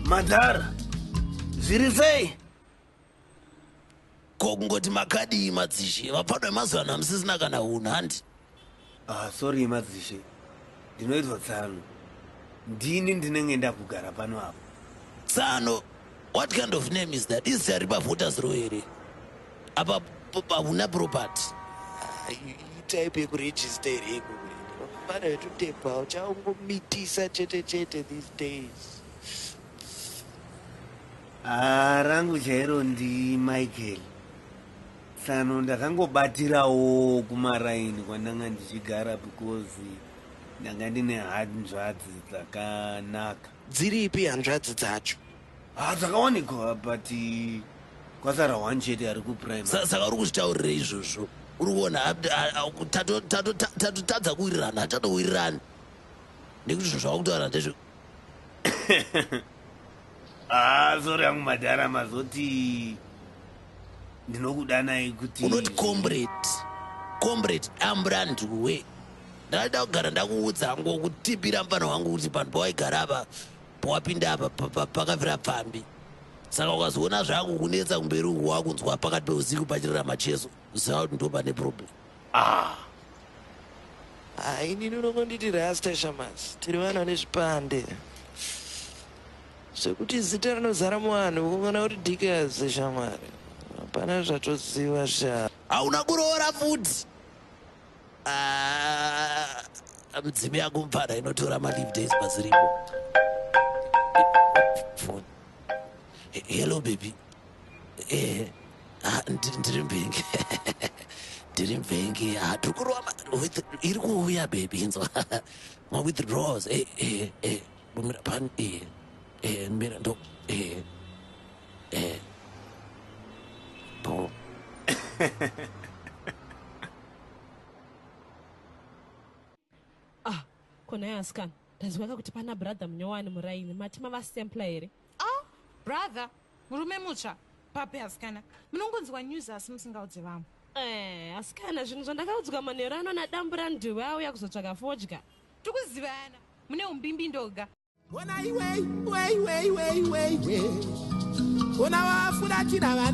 Madhara, zvirisei? Kokungoti makadi madzishe, vapadwa mazuva ano musisina kana unhandi. Sorry madzishe. Ndinoitwa Tsano. Ndini ndinenge ndakugara pano apo. Tsano, what kind of name is that? Is there a voters row here? Apa una property? Type of register here. But to tape out, how meaty such a chete these days. Rangu chairo ndi Michael. Tsano ndakangobatirawo kumaraini kwandanga ndichigara because ndanga ndine hanzvadzi dzakanaka. Dziripi hanzvadzi dzacho? Dzakawanikwa but kwasara one chete ari kuprimary. Saka uri kuzvitaurira izvozvo. Uri kuona tatotadza kuwirirana, hatatowirirani. Nekuti zvinhu zvakutaura ndezvo. Sorry yangu Madhara mazoti ndinokudanai kuti unoti comrade Damburanduwe. Ndada kugara ndakuudza hangu kutipira mfano wangu kuti panhu pawaigara apa pawapinda apa pakafira pfambi. Saka ukazoona zvangu kunetsa kumberi uku wakunzwa pakati peusiku pachirira macheso, uziva kuti ndo pane problem. Inini unongonditi Rasta shamas, tiri vana nezvipande. Zvekuti zita rinozara muvanhu ungana kuti dikazi shamari. Hapana zvatoziva sha. Hauna kuroora futi. Mudzimi yako mupfana inotora ma-leave days paziripo. Phone. Hello baby. Ndiri mvengi. Ndiri mvengi. Tukurova iri kuuya baby inzwa. Ma withdrawals. Bumira pan mira ndo po. Kona yaskan. Ndazwaka kuti pana brother munyowani muraini matima vasempla here. Brother, murume mutsva. Pape asikana. Munongonzwa news asi musingaudze vamwe. Asikana zvinhu zvandakaudzwa manheru ano naDamburanduwe auya kuzotsvaka fodya. Tikuzivana. Mune umbimbi ndoga. Wona iwe. Wona wafuratira vana.